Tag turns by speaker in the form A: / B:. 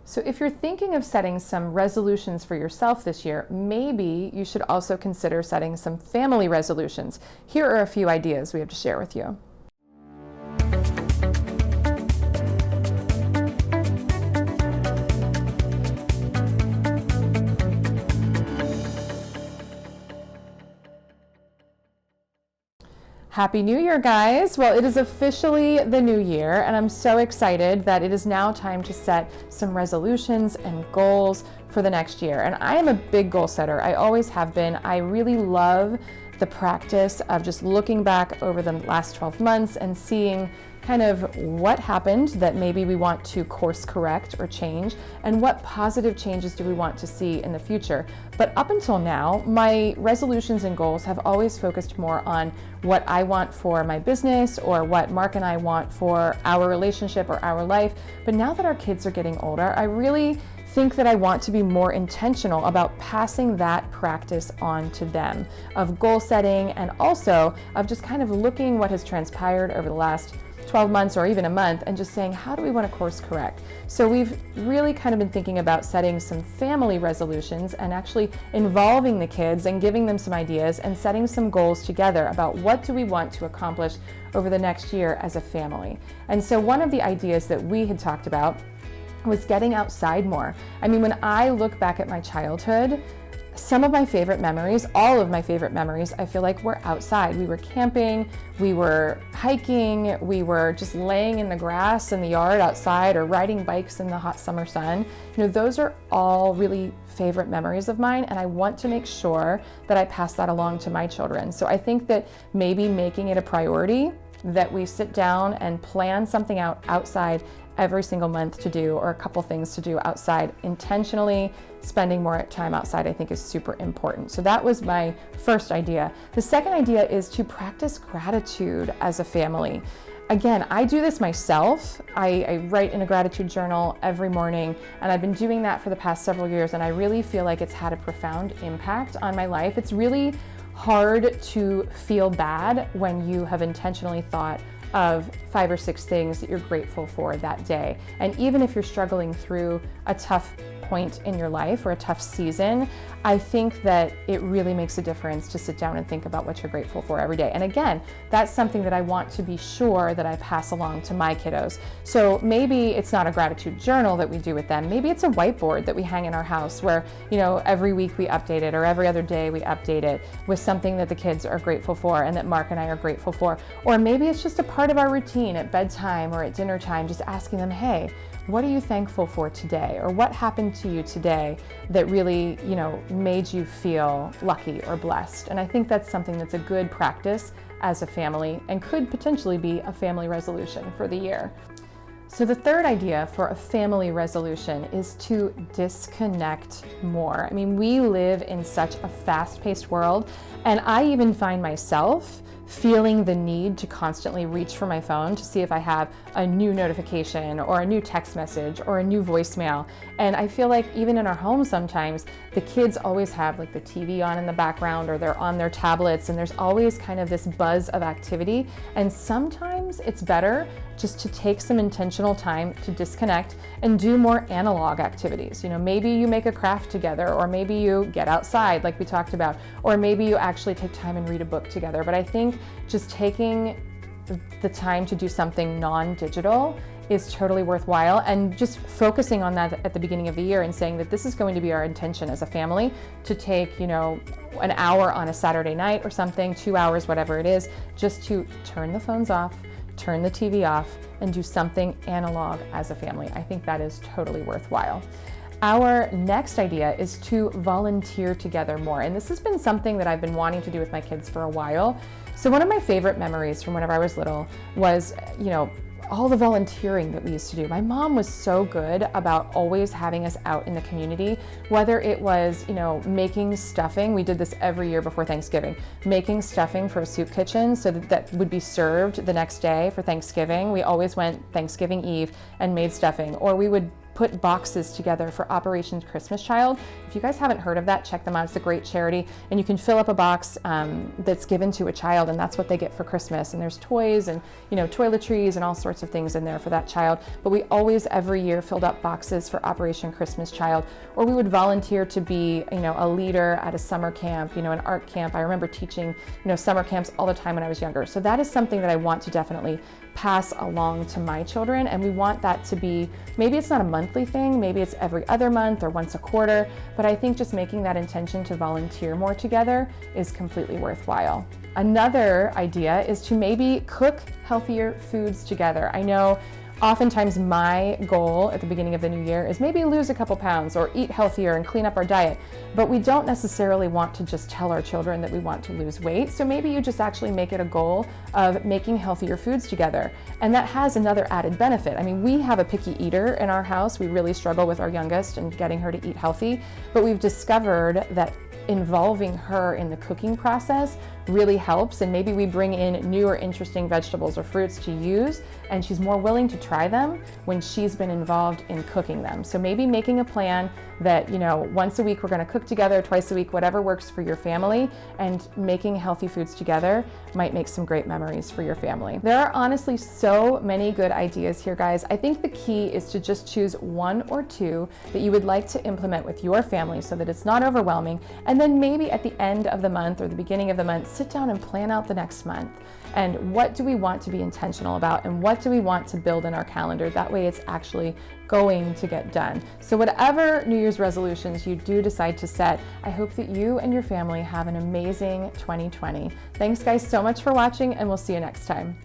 A: So if you're thinking of setting some resolutions for yourself this year, maybe you should also consider setting some family resolutions. Here are a few ideas we have to share with you. Happy New Year, guys. Well, it is officially the new year, and I'm so excited that it is now time to set some resolutions and goals for the next year. And I am a big goal setter. I always have been. I really love the practice of just looking back over the last 12 months and seeing kind of what happened that maybe we want to course correct or change, and what positive changes do we want to see in the future. But up until now, my resolutions and goals have always focused more on what I want for my business or what Mark and I want for our relationship or our life. But now that our kids are getting older, I really think that I want to be more intentional about passing that practice on to them, of goal setting, and also of just kind of looking what has transpired over the last 12 months or even a month and just saying, how do we want to course correct? So we've really kind of been thinking about setting some family resolutions and actually involving the kids and giving them some ideas and setting some goals together about what do we want to accomplish over the next year as a family. And so one of the ideas that we had talked about was getting outside more. I mean, when I look back at my childhood, some of my favorite memories, all of my favorite memories, I feel like were outside. We were camping, we were hiking, we were just laying in the grass in the yard outside or riding bikes in the hot summer sun. You know, those are all really favorite memories of mine, and I want to make sure that I pass that along to my children. So I think that maybe making it a priority that we sit down and plan something out outside every single month to do, or a couple things to do outside intentionally. Spending more time outside, I think, is super important. So that was my first idea. The second idea is to practice gratitude as a family. Again, I do this myself. I write in a gratitude journal every morning, and I've been doing that for the past several years, and I really feel like it's had a profound impact on my life. It's really hard to feel bad when you have intentionally thought of 5 or 6 things that you're grateful for that day. And even if you're struggling through a tough point in your life or a tough season, I think that it really makes a difference to sit down and think about what you're grateful for every day. And again, that's something that I want to be sure that I pass along to my kiddos. So maybe it's not a gratitude journal that we do with them. Maybe it's a whiteboard that we hang in our house where, you know, every week we update it, or every other day we update it with something that the kids are grateful for and that Mark and I are grateful for. Or maybe it's just a part of our routine at bedtime or at dinner time, just asking them, hey, what are you thankful for today? Or what happened to you today that really, you know, made you feel lucky or blessed? And I think that's something that's a good practice as a family and could potentially be a family resolution for the year. So the third idea for a family resolution is to disconnect more. I mean, we live in such a fast-paced world, and I even find myself feeling the need to constantly reach for my phone to see if I have a new notification or a new text message or a new voicemail. And I feel like even in our home sometimes, the kids always have like the TV on in the background, or they're on their tablets, and there's always kind of this buzz of activity. And sometimes it's better just to take some intentional time to disconnect and do more analog activities. You know, maybe you make a craft together, or maybe you get outside like we talked about, or maybe you actually take time and read a book together. But I think just taking the time to do something non-digital is totally worthwhile, and just focusing on that at the beginning of the year and saying that this is going to be our intention as a family to take, you know, an hour on a Saturday night or something, 2 hours, whatever it is, just to turn the phones off, turn the TV off, and do something analog as a family. I think that is totally worthwhile. Our next idea is to volunteer together more. And this has been something that I've been wanting to do with my kids for a while. So one of my favorite memories from whenever I was little was, you know, all the volunteering that we used to do. My mom was so good about always having us out in the community, whether it was, you know, making stuffing. We did this every year before Thanksgiving, making stuffing for a soup kitchen so that would be served the next day for Thanksgiving. We always went Thanksgiving Eve and made stuffing, or we would put boxes together for Operation Christmas Child. If you guys haven't heard of that, check them out. It's a great charity, and you can fill up a box that's given to a child, and that's what they get for Christmas. And there's toys and toiletries and all sorts of things in there for that child. But we always every year filled up boxes for Operation Christmas Child, or we would volunteer to be a leader at a summer camp, an art camp. I remember teaching summer camps all the time when I was younger. So that is something that I want to definitely pass along to my children, and we want that to be, maybe it's not a monthly thing, maybe it's every other month or once a quarter, but I think just making that intention to volunteer more together is completely worthwhile. Another idea is to maybe cook healthier foods together. I know oftentimes my goal at the beginning of the new year is maybe lose a couple pounds or eat healthier and clean up our diet, but we don't necessarily want to just tell our children that we want to lose weight. So maybe you just actually make it a goal of making healthier foods together. And that has another added benefit. I mean, we have a picky eater in our house. We really struggle with our youngest and getting her to eat healthy, but we've discovered that involving her in the cooking process really helps, and maybe we bring in new or interesting vegetables or fruits to use, and she's more willing to try them when she's been involved in cooking them. So maybe making a plan that once a week we're going to cook together, twice a week, whatever works for your family, and making healthy foods together might make some great memories for your family. There are honestly so many good ideas here, guys. I think the key is to just choose one or two that you would like to implement with your family so that it's not overwhelming, and then maybe at the end of the month or the beginning of the month, sit down and plan out the next month. And what do we want to be intentional about, and what do we want to build in our calendar? That way it's actually going to get done. So whatever New Year's resolutions you do decide to set, I hope that you and your family have an amazing 2020. Thanks guys so much for watching, and we'll see you next time.